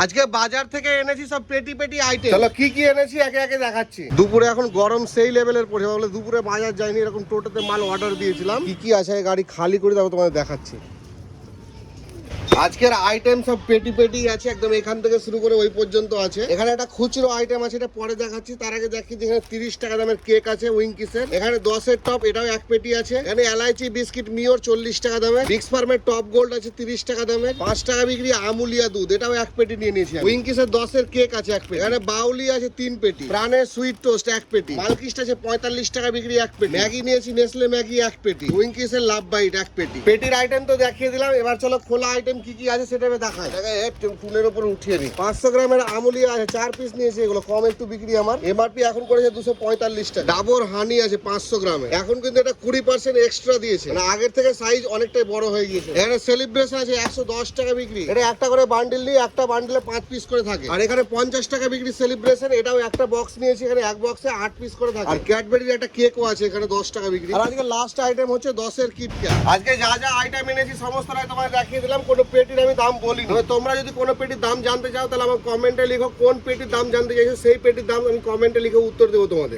আজকে বাজার থেকে এনেছি সব পেটি পেটি আইটেম। চলো কি কি এনেছি একে একে দেখাচ্ছি। দুপুরে এখন গরম সেই লেভেলের পড়ে, বলে দুপুরে বাজার যায়নি, এরকম টোটোতে মাল অর্ডার দিয়েছিলাম। কি কি আছে গাড়ি খালি করে তারপর তোমাদের দেখাচ্ছি। আজকের আইটেম সব পেটি পেটি আছে, একদম এখান থেকে শুরু করে ওই পর্যন্ত আছে। এখানে একটা খুচরো আইটেম আছে, এটা পরে দেখাচ্ছি। তার আগে দেখি যেখানে 30 টাকা দামের কেক আছে উইঙ্কিসের। এখানে 10-এর টপ, এটাও এক পেটি আছে। এখানে এলাইচি বিস্কিট মিওর 40 টাকা দামে। বিক্স ফার্মের টপ গোল্ড আছে 30 টাকা দামে। 5 টাকা বিক্রি আমুলিয়া দুধ, এটাও এক পেটি নিয়ে নিয়েছি। উইঙ্কিসের 10-এর কেক আছে এক পেটি। এখানে বাউলি আছে 3 পেটি। প্রাণের সুইট টোস্ট এক পেটি। মালকিস্ট আছে 45 টাকা বিক্রি এক পেটি। ম্যাগি নিয়েছি নেসলে ম্যাগি এক পেটি। উইঙ্কিসের লাভ বাইট এক পেটি। পেটির আইটেম তো দেখিয়ে দিলাম, এবার চলো খোলা আইটেম কি কি আছে সেটা দেখায়। টুলের উপর উঠিয়ে দিই। 500 গ্রামের আমুলিয়া আছে 4 পিস নিয়েছি, এগুলো কম একটু বিক্রি আমার। এমআরপি এখন করেছে 245 টাকা। ডাবর হানি আছে 500 গ্রামে, এখন কিন্তু এটা 20% এক্সট্রা দিয়েছে, মানে আগের থেকে সাইজ অনেকটাই বড় হয়ে গিয়েছে। এখানে সেলিব্রেশন আছে 110 টাকা বিক্রি। এটা একটা করে বান্ডিল নিয়ে একটা বান্ডিলে 5 পিস করে থাকে। আর এখানে 50 টাকা বিক্রি সেলিব্রেশন, এটাও একটা বক্স নিয়েছি, এখানে এক বক্সে 8 পিস করে থাকে। আর ক্যাডবেরির একটা কেকও আছে এখানে 10 টাকা বিক্রি। আর আজকে লাস্ট আইটেম হচ্ছে 10-এর কিটক্যাট। আজকে যা যা আইটেম এনেছি সমস্তটাই তোমায় দেখিয়ে দিলাম, কোনো পেটির আমি দাম বলিনি। তোমরা যদি কোনো পেটির দাম জানতে চাও তাহলে আমার কমেন্টে লিখো, কোন পেটির দাম জানতে চাইছো সেই পেটির দাম আমি কমেন্টে লিখে উত্তর দেবো তোমাদের।